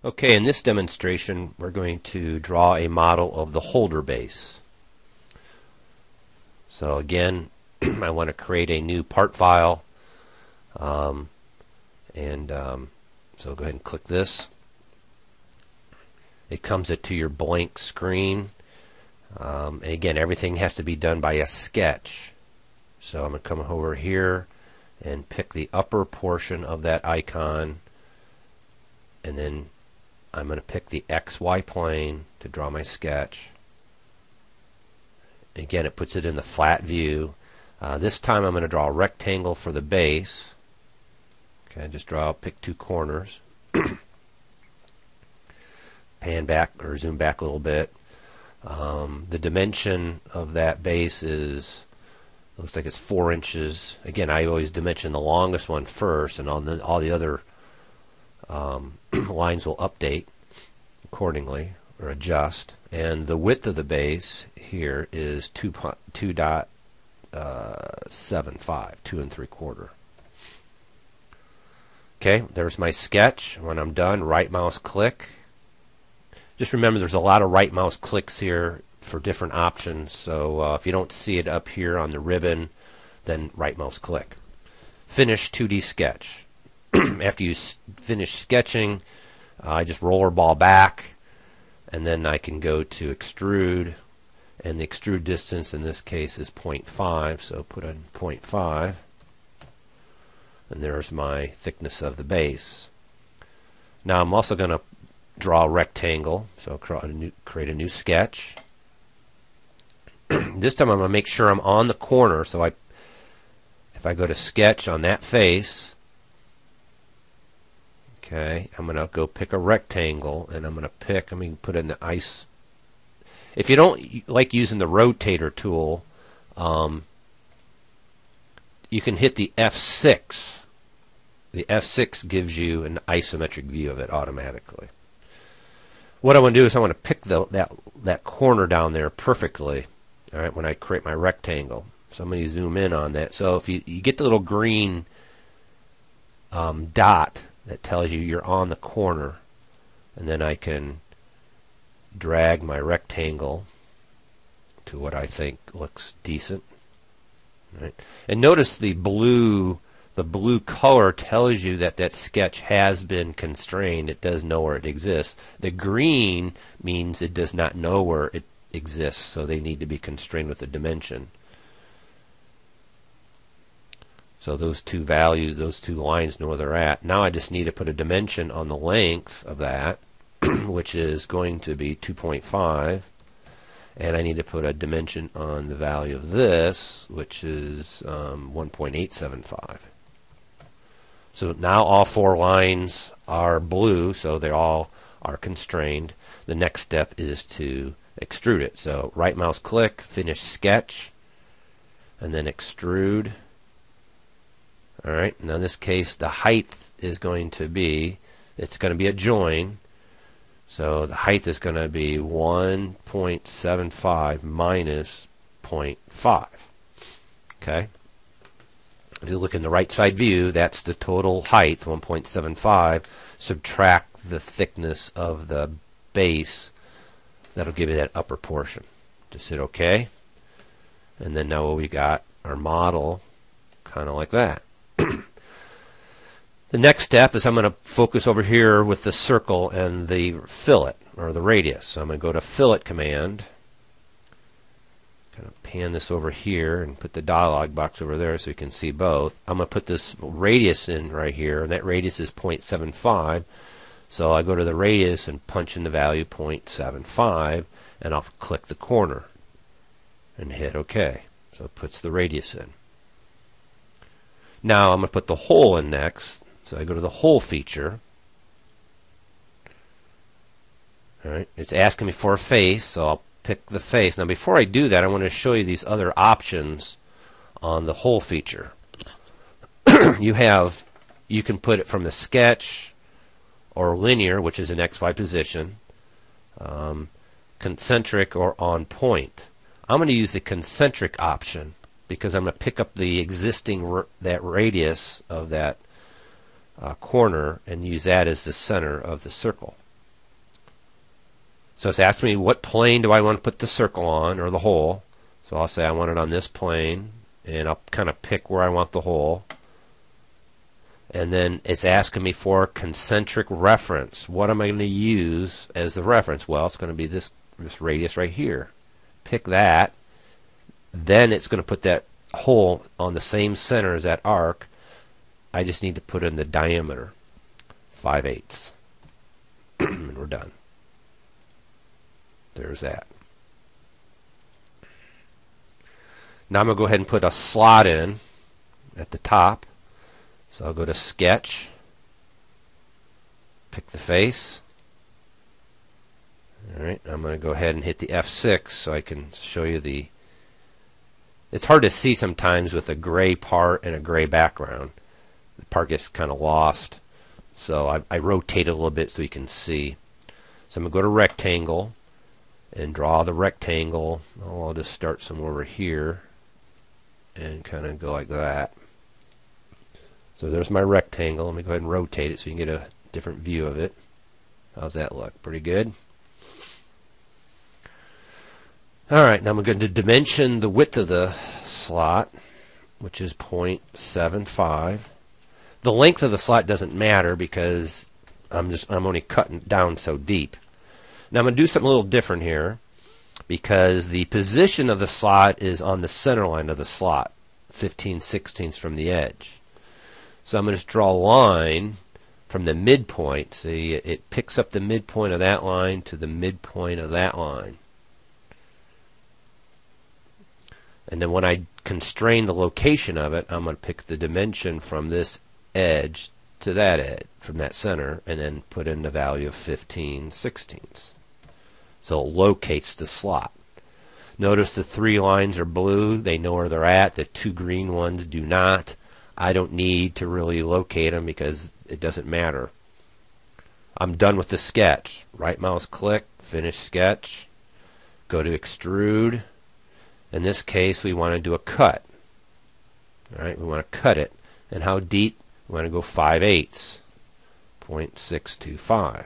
Okay, in this demonstration we're going to draw a model of the holder base. So again, I want to create a new part file, so go ahead and click this. It comes to your blank screen, and again everything has to be done by a sketch. So I'm going to come over here and pick the upper portion of that icon, and then I'm going to pick the XY plane to draw my sketch. Again, it puts it in the flat view. This time I'm going to draw a rectangle for the base. Okay, just pick two corners. Pan back or zoom back a little bit. The dimension of that base looks like it's 4 inches. Again, I always dimension the longest one first, and all the other lines will update accordingly or adjust. And the width of the base here is 2.75, 2 3/4. Okay, there's my sketch. When I'm done, right mouse click. Just remember there's a lot of right mouse clicks here for different options, so if you don't see it up here on the ribbon, then right mouse click. Finish 2D sketch. After you finish sketching, I just rollerball back, and then I can go to extrude, and the extrude distance in this case is 0.5, so put in 0.5, and there's my thickness of the base. Now I'm also going to draw a rectangle, so create a new sketch. This time I'm going to make sure I'm on the corner, so if I go to sketch on that face, okay, I'm going to go pick a rectangle, and I'm going to put in the ice. If you don't like using the rotator tool, you can hit the F6. The F6 gives you an isometric view of it automatically. What I want to do is I want to pick that corner down there perfectly, all right, when I create my rectangle. So I'm going to zoom in on that. So if you get the little green dot that tells you you're on the corner, and then I can drag my rectangle to what I think looks decent. Right? And notice the blue color tells you that sketch has been constrained. It does know where it exists. The green means it does not know where it exists, so they need to be constrained with a dimension. So those two values, those two lines know where they're at. Now I just need to put a dimension on the length of that, which is going to be 2.5. And I need to put a dimension on the value of this, which is 1.875. So now all 4 lines are blue, so they all are constrained. The next step is to extrude it. So right mouse click, finish sketch, and then extrude. Alright, now in this case the height is going to be, it's going to be a join. So the height is going to be 1.75 minus 0.5. Okay? If you look in the right side view, that's the total height, 1.75. Subtract the thickness of the base. That'll give you that upper portion. Just hit OK. And then now we got our model kind of like that. The next step is I'm going to focus over here with the circle and the fillet, or the radius. So I'm going to go to fillet command. Kind of pan this over here and put the dialog box over there so you can see both. I'm going to put this radius in right here, and that radius is 0.75. So I go to the radius and punch in the value 0.75, and I'll click the corner and hit OK. So it puts the radius in. Now I'm going to put the hole in next. So I go to the hole feature. Alright, it's asking me for a face, so I'll pick the face. Now before I do that, I want to show you these other options on the hole feature. You can put it from the sketch or linear, which is an XY position, concentric or on point. I'm going to use the concentric option because I'm going to pick up the existing that radius of that corner and use that as the center of the circle. So it's asking me what plane do I want to put the circle on, or the hole. So I'll say I want it on this plane, and I'll kind of pick where I want the hole. And then it's asking me for concentric reference. What am I going to use as the reference? Well, it's going to be this radius right here. Pick that. Then it's going to put that hole on the same center as that arc. I just need to put in the diameter, 5/8. And we're done. There's that. Now I'm going to go ahead and put a slot in at the top. So I'll go to Sketch, pick the face. Alright, I'm going to go ahead and hit the F6 so I can show you the... It's hard to see sometimes with a gray part and a gray background. The part gets kind of lost. So I rotate it a little bit so you can see. So I'm going to go to Rectangle and draw the rectangle. I'll just start somewhere over here and kind of go like that. So there's my rectangle. Let me go ahead and rotate it so you can get a different view of it. How's that look? Pretty good? Alright, now I'm going to dimension the width of the slot, which is 0.75. The length of the slot doesn't matter because I'm only cutting down so deep. Now I'm going to do something a little different here because the position of the slot is on the center line of the slot, 15/16 from the edge. So I'm going to just draw a line from the midpoint. See, it picks up the midpoint of that line to the midpoint of that line. And then when I constrain the location of it, I'm going to pick the dimension from this edge to that edge, from that center, and then put in the value of 15/16. So it locates the slot. Notice the 3 lines are blue. They know where they're at. The 2 green ones do not. I don't need to really locate them because it doesn't matter. I'm done with the sketch. Right mouse click, finish sketch, go to extrude. In this case we want to do a cut. Alright, we want to cut it. And how deep? We want to go 5/8, 0.625.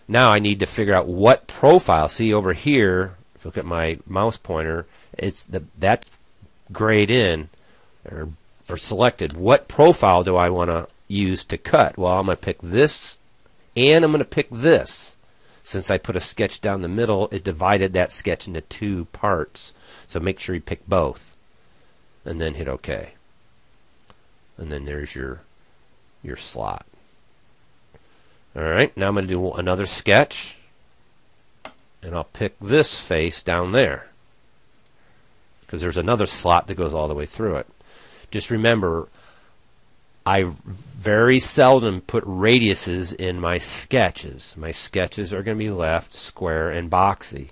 Now I need to figure out what profile. See over here, if you look at my mouse pointer, it's that grayed in or selected. What profile do I want to use to cut? Well, I'm going to pick this and I'm going to pick this. Since I put a sketch down the middle, it divided that sketch into 2 parts. So make sure you pick both. And then hit OK. And then there's your slot. Alright, now I'm going to do another sketch. And I'll pick this face down there. Because there's another slot that goes all the way through it. Just remember, I very seldom put radiuses in my sketches. My sketches are going to be left square and boxy.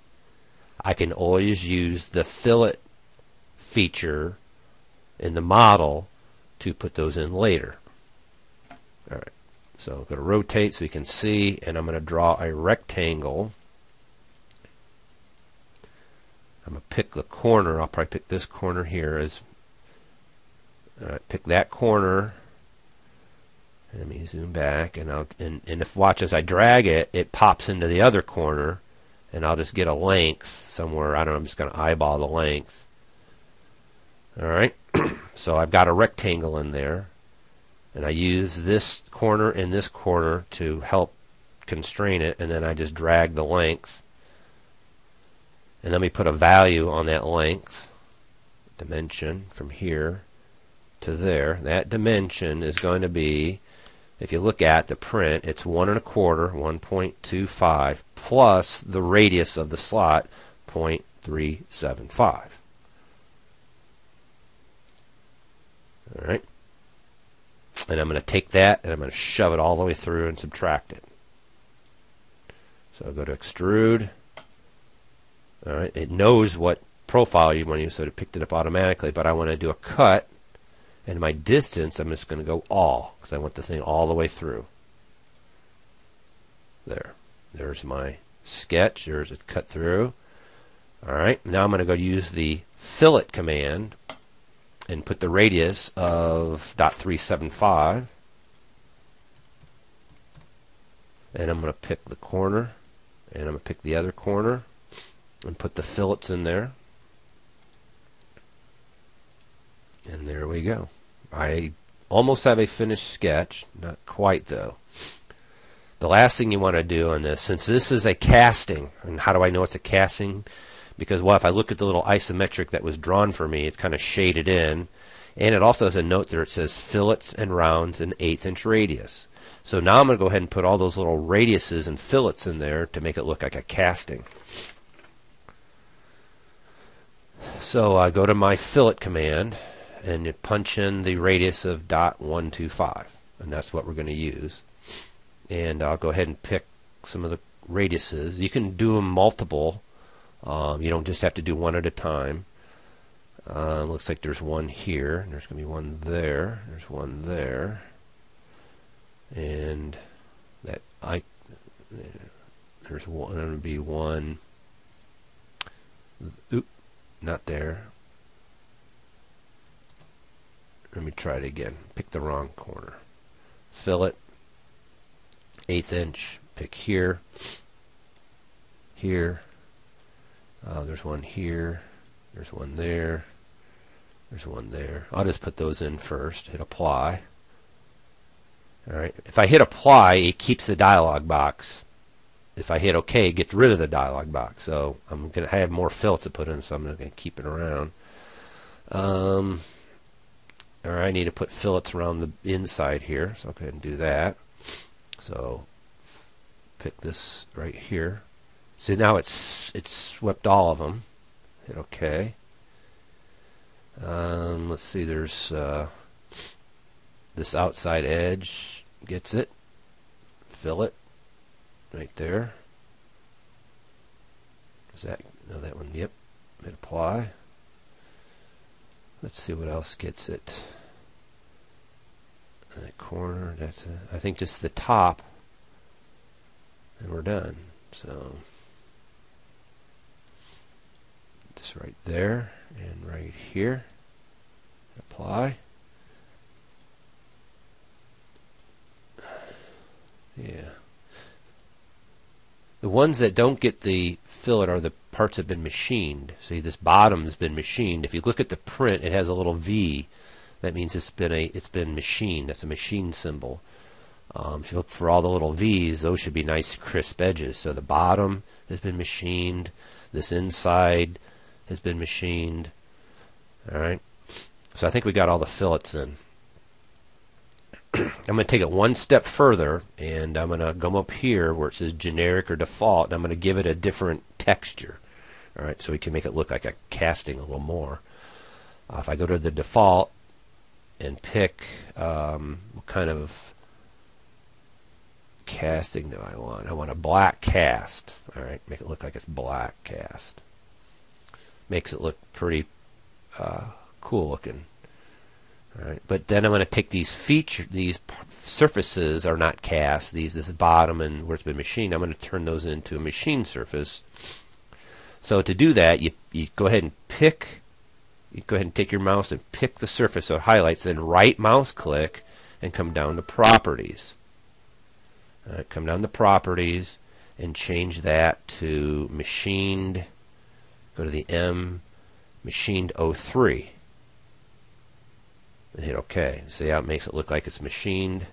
I can always use the fillet feature in the model to put those in later. Alright, so I'm going to rotate so you can see, and I'm going to draw a rectangle. I'm going to pick the corner. I'll probably pick this corner here as pick that corner. Let me zoom back, and if watch as I drag it, it pops into the other corner, and I'll just get a length somewhere. I don't know. I'm just going to eyeball the length. All right. So I've got a rectangle in there, and I use this corner and this corner to help constrain it, and then I just drag the length, and let me put a value on that length dimension from here to there. That dimension is going to be, if you look at the print, it's 1 1/4, 1.25, plus the radius of the slot, 0.375. Alright. And I'm going to take that and I'm going to shove it all the way through and subtract it. So I'll go to extrude. Alright, it knows what profile you want to use, so it picked it up automatically, but I want to do a cut. And my distance, I'm just going to go all, because I want the thing all the way through. There. There's my sketch. There's it cut through. Alright, now I'm going to go use the fillet command and put the radius of .375. And I'm going to pick the corner. and I'm going to pick the other corner and put the fillets in there. And there we go. I almost have a finished sketch, not quite though. The last thing you want to do on this, since this is a casting, and how do I know it's a casting? Because, well, if I look at the little isometric that was drawn for me, it's kind of shaded in. And it also has a note there. It says fillets and rounds in 1/8 inch radius. So now I'm going to go ahead and put all those little radiuses and fillets in there to make it look like a casting. So I go to my fillet command and you punch in the radius of .125. And that's what we're going to use. And I'll go ahead and pick some of the radiuses. You can do them multiple. You don't just have to do one at a time. Looks like there's one here. There's going to be one there. There's one there. And that there's one. Going to be one. Oop, not there. Let me try it again. Pick the wrong corner. Fillet. 1/8 inch. Pick here. Here. There's one here. There's one there. There's one there. I'll just put those in first. Hit apply. Alright. If I hit apply, it keeps the dialog box. If I hit OK, it gets rid of the dialog box. So I'm going to have more fill to put in, so I'm going to keep it around. Alright, I need to put fillets around the inside here, so I'll go ahead and do that. So pick this right here. See, now it's swept all of them. Hit OK. Let's see, there's this outside edge gets it. Fillet right there. Is that, no, that one, yep. Hit apply. Let's see what else gets it. That corner, that's it. I think just the top, and we're done. So just right there and right here. Apply. Yeah. The ones that don't get the fillet are the parts that have been machined. See, this bottom has been machined. If you look at the print, it has a little V. That means it's been machined. That's a machine symbol. If you look for all the little V's, those should be nice crisp edges. So the bottom has been machined. This inside has been machined. All right. So I think we got all the fillets in. I'm going to take it one step further, and I'm going to come up here where it says generic or default, and I'm going to give it a different texture. All right, so we can make it look like a casting a little more. If I go to the default and pick what kind of casting do I want? I want a black cast. All right, make it look like it's black cast. Makes it look pretty cool looking. All right, but then I'm going to take these surfaces are not cast. This bottom and where it's been machined. I'm going to turn those into a machine surface. So to do that, you go ahead and pick. You go ahead and take your mouse and pick the surface so it highlights. Then right mouse click and come down to Properties. All right, come down to Properties and change that to Machined. Go to the M, Machined 03. And hit OK. See how it makes it look like it's machined?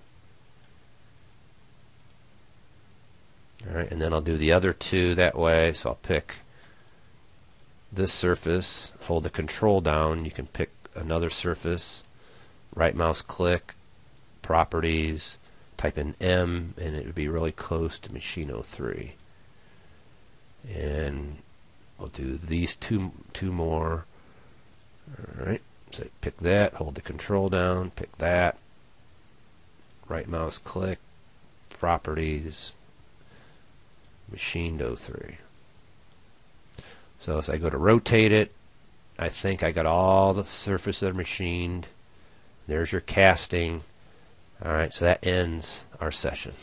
Alright, and then I'll do the other two that way. So I'll pick this surface, hold the control down. You can pick another surface, right mouse click, Properties, type in M, and it would be really close to Machine 03. And we'll do these two more. Alright. So pick that, hold the control down, pick that, right mouse click, Properties, Machined 03. So as I go to rotate it, I think I got all the surfaces that are machined. There's your casting. Alright, so that ends our session.